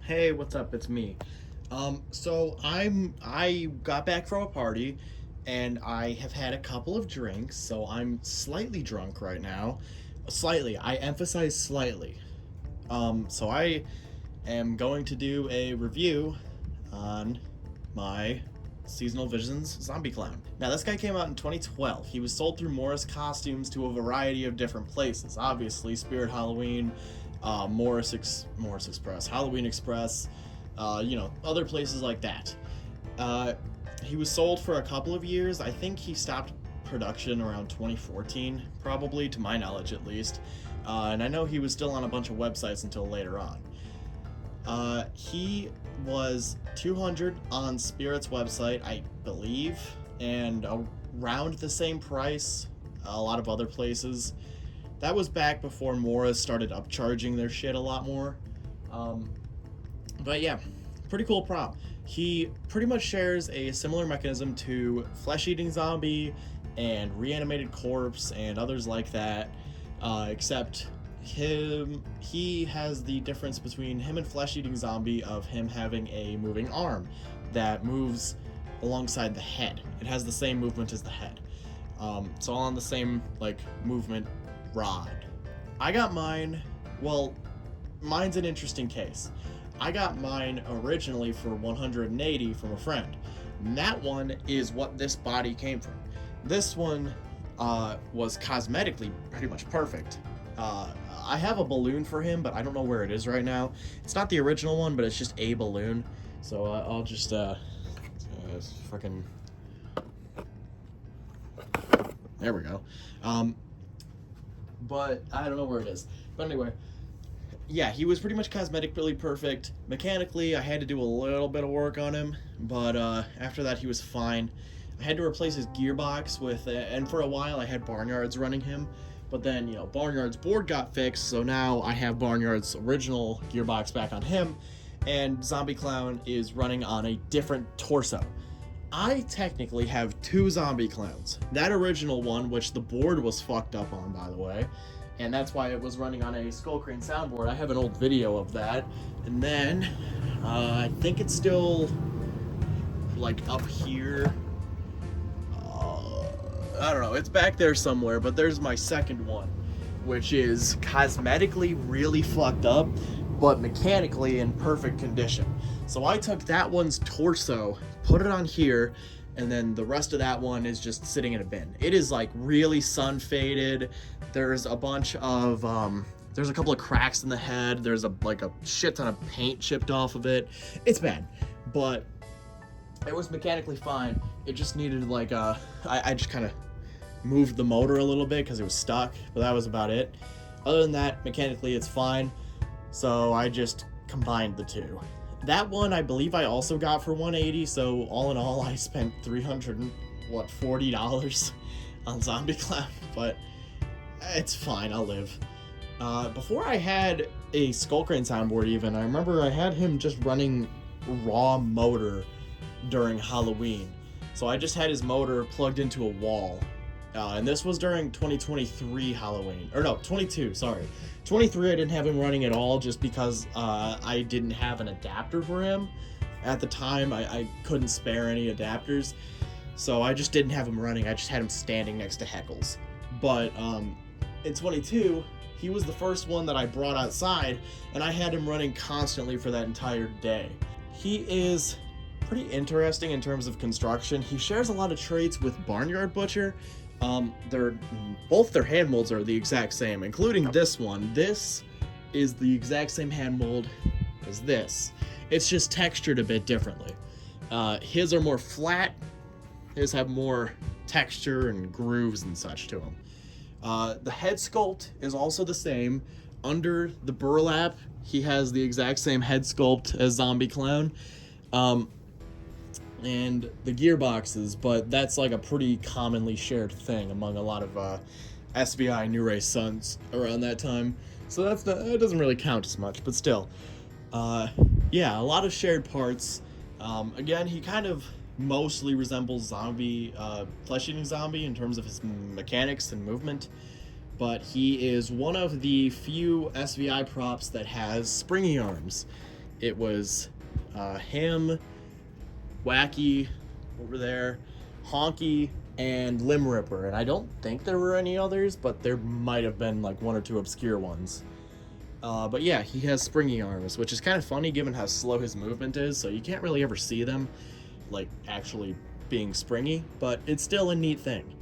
Hey, what's up? It's me. I got back from a party and I have had a couple of drinks, so I'm slightly drunk right now. Slightly. I emphasize slightly. So I am going to do a review on my Seasonal Visions Zombie Clown. Now, this guy came out in 2012. He was sold through Morris Costumes to a variety of different places. Obviously, Spirit Halloween, Morris Express, Halloween Express, other places like that. Uh, he was sold for a couple of years. I think he stopped production around 2014, probably, to my knowledge at least. And I know he was still on a bunch of websites until later on. He was 200 on Spirit's website, I believe, and around the same price a lot of other places. That was back before Morris started upcharging their shit a lot more. But yeah, pretty cool prop. He pretty much shares a similar mechanism to Flesh Eating Zombie and Reanimated Corpse and others like that, except he has the difference between him and Flesh Eating Zombie of him having a moving arm that moves alongside the head. It has the same movement as the head. It's all on the same movement rod. I got mine. Well, mine's an interesting case. I got mine originally for 180 from a friend. And that one is what this body came from. This one was cosmetically pretty much perfect. I have a balloon for him, but I don't know where it is right now. It's not the original one, but it's just a balloon. So I'll just fucking. There we go. But I don't know where it is. But anyway, yeah, he was pretty much cosmetically perfect. Mechanically, I had to do a little bit of work on him, but after that, he was fine. I had to replace his gearbox with, and for a while, I had Barnyard's running him. But then, Barnyard's board got fixed, so now I have Barnyard's original gearbox back on him, and Zombie Clown is running on a different torso. I technically have two Zombie Clowns. That original one, which the board was fucked up on, by the way, and that's why it was running on a Skull Crane soundboard. I have an old video of that. And then, I think it's still, up here. I don't know, it's back there somewhere, but there's my second one, which is cosmetically really fucked up, but mechanically in perfect condition. So I took that one's torso, put it on here, and then the rest of that one is just sitting in a bin. It is really sun faded. There's a bunch of, there's a couple of cracks in the head. There's a shit ton of paint chipped off of it. It's bad, but it was mechanically fine. It just needed I just kind of moved the motor a little bit because it was stuck, but that was about it. Other than that, mechanically it's fine. So I just combined the two. That one I believe I also got for 180, so all in all I spent $340 on Zombie Clown, but it's fine, I'll live. Before I had a Skull Crane soundboard even, I remember I had him just running raw motor during Halloween. So I just had his motor plugged into a wall. And this was during 2023 Halloween. Or no, 22, sorry. 23 I didn't have him running at all just because I didn't have an adapter for him. At the time, I couldn't spare any adapters. So I just didn't have him running. I just had him standing next to Heckles. But in 22, he was the first one that I brought outside, and I had him running constantly for that entire day. He is pretty interesting in terms of construction. He shares a lot of traits with Barnyard Butcher. Both their hand molds are the exact same, including this one. This is the exact same hand mold as this. It's just textured a bit differently. His are more flat. His have more texture and grooves and such to them. The head sculpt is also the same. Under the burlap, he has the exact same head sculpt as Zombie Clown. And the gearboxes, but that's a pretty commonly shared thing among a lot of SVI New Ray Sons around that time. So that doesn't really count as much, but still. Yeah, a lot of shared parts. Again, he kind of mostly resembles Flesh Eating Zombie in terms of his mechanics and movement, but he is one of the few SVI props that has springy arms. it was him, Wacky over there, Honky, and Limb Ripper. And I don't think there were any others, but there might have been like one or two obscure ones. But yeah, he has springy arms, which is kind of funny given how slow his movement is, so you can't really ever see them like actually being springy, but it's still a neat thing.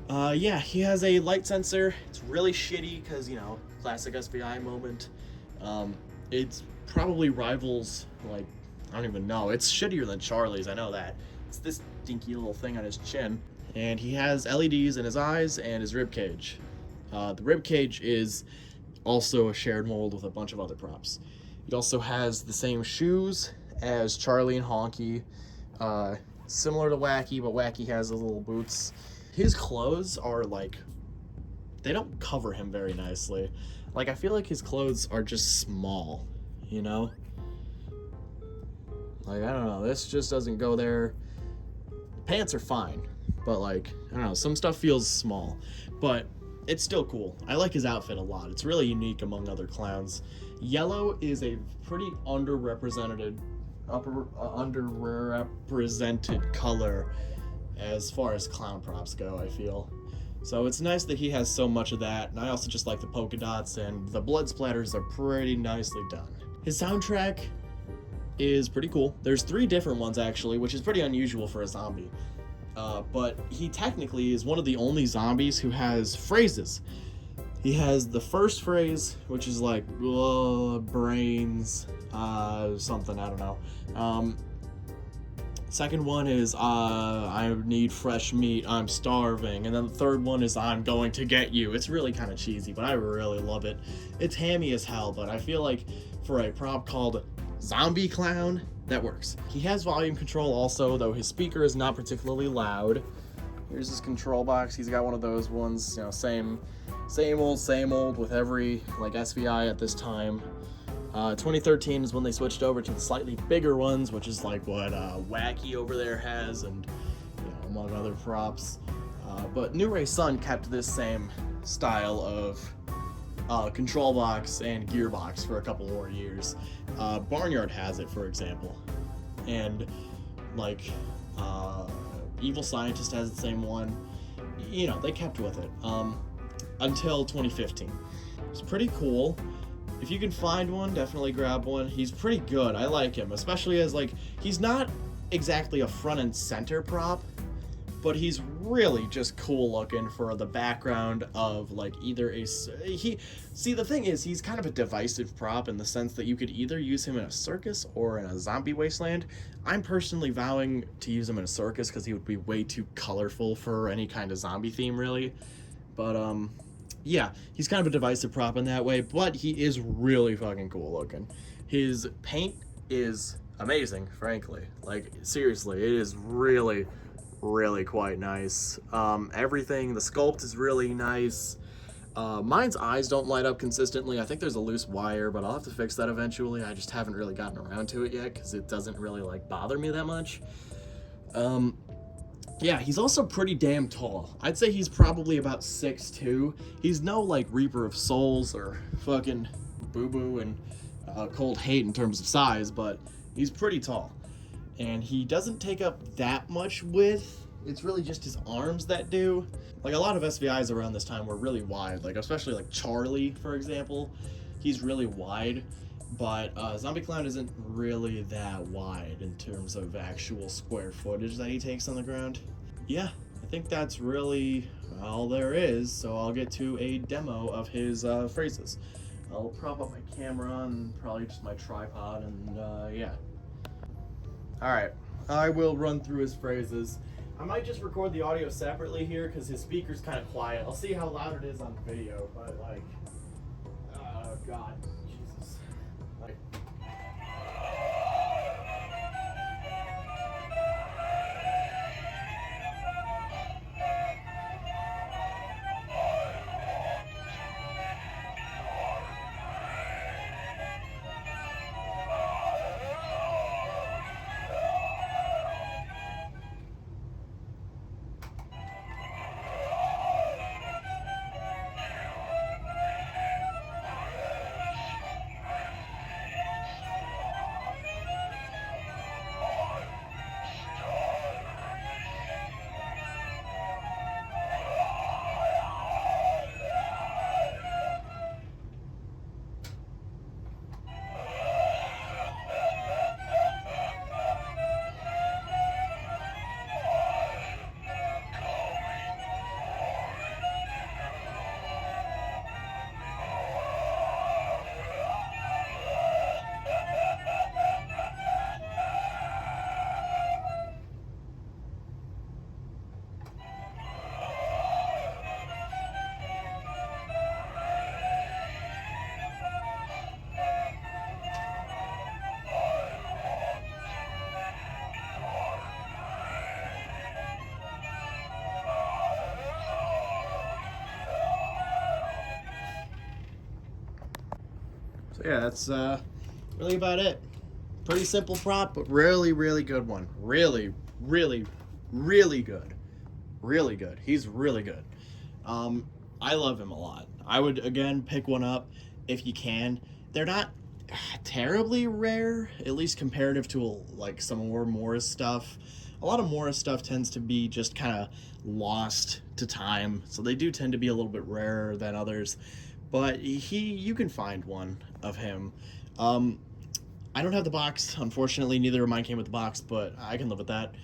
Yeah, he has a light sensor. It's really shitty because, you know, classic SVI moment. It's probably rivals, like, I don't even know. It's shittier than Charlie's, I know that. It's this dinky little thing on his chin. And he has LEDs in his eyes and his rib cage. The rib cage is also a shared mold with a bunch of other props. He also has the same shoes as Charlie and Honky. Similar to Wacky, but Wacky has the little boots. His clothes are like, they don't cover him very nicely. Like, I feel like his clothes are just small, you know? Like, I don't know, this just doesn't go there. The pants are fine, but like, I don't know, some stuff feels small, but it's still cool. I like his outfit a lot. It's really unique among other clowns. Yellow is a pretty underrepresented color as far as clown props go, I feel. So it's nice that he has so much of that, and I also just like the polka dots, and the blood splatters are pretty nicely done. His soundtrack is pretty cool. There's 3 different ones actually, which is pretty unusual for a zombie. But he technically is one of the only zombies who has phrases. He has the first phrase, which is like, brains, something, I don't know. Second one is, I need fresh meat, I'm starving. And then the third one is, I'm going to get you. It's really kind of cheesy, but I really love it. It's hammy as hell, but I feel like for a prop called Zombie Clown, that works. He has volume control also, though his speaker is not particularly loud. Here's his control box. He's got one of those ones, you know, same old with every like SVI at this time. 2013 is when they switched over to the slightly bigger ones, which is like what Wacky over there has, and you know, among other props. But New Ray Sun kept this same style of control box and gearbox for a couple more years. Barnyard has it, for example, and like Evil Scientist has the same one. You know, they kept with it until 2015. It's pretty cool. If you can find one, definitely grab one. He's pretty good. I like him, especially as like, he's not exactly a front and center prop, but he's really just cool looking for the background of like either see, the thing is, he's kind of a divisive prop in the sense that you could either use him in a circus or in a zombie wasteland. I'm personally vowing to use him in a circus because he would be way too colorful for any kind of zombie theme, really. But yeah, he's kind of a divisive prop in that way, but he is really fucking cool looking. His paint is amazing, frankly. Like, seriously, it is really quite nice. Everything, the sculpt is really nice. Mine's eyes don't light up consistently. I think there's a loose wire, but I'll have to fix that eventually. I just haven't really gotten around to it yet because it doesn't really like bother me that much. Yeah, he's also pretty damn tall. I'd say he's probably about 6'2". He's no like Reaper of Souls or fucking Boo Boo and Cold Hate in terms of size, but he's pretty tall. And he doesn't take up that much width. It's really just his arms that do. Like, a lot of SVIs around this time were really wide, like especially like Charlie, for example. He's really wide, but Zombie Clown isn't really that wide in terms of actual square footage that he takes on the ground. Yeah, I think that's really all there is, so I'll get to a demo of his phrases. I'll prop up my camera and probably just my tripod, and yeah. Alright, I will run through his phrases. I might just record the audio separately here because his speaker's kind of quiet. I'll see how loud it is on video, but like, oh god, Jesus. Like, So yeah, that's really about it. Pretty simple prop, but really, really good one. Really, really, really good. Really good. He's really good. I love him a lot. I would, again, pick one up if you can. They're not terribly rare, at least comparative to like some more Morris stuff. A lot of Morris stuff tends to be just kind of lost to time, so they do tend to be a little bit rarer than others. But you can find one of him. I don't have the box, unfortunately. Neither of mine came with the box, but I can live with that.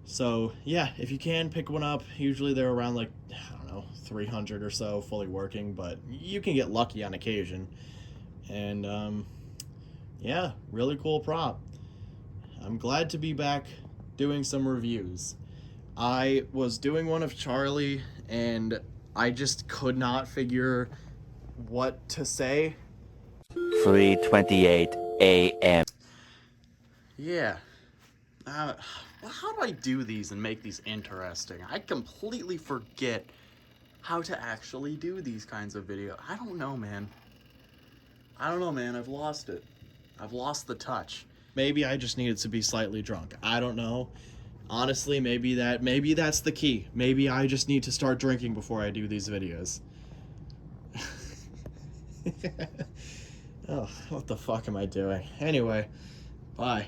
So yeah, if you can pick one up, usually they're around like, I don't know, 300 or so fully working, but you can get lucky on occasion. And yeah, really cool prop. I'm glad to be back doing some reviews. I was doing one of Charlie and I just could not figure what to say. 3:28 a.m. Yeah. How do I do these and make these interesting? I completely forget how to actually do these kinds of videos. I don't know, man. I've lost it. I've lost the touch. Maybe I just needed to be slightly drunk. I don't know. Honestly, maybe that's the key. Maybe I just need to start drinking before I do these videos. Oh, what the fuck am I doing? Anyway, bye.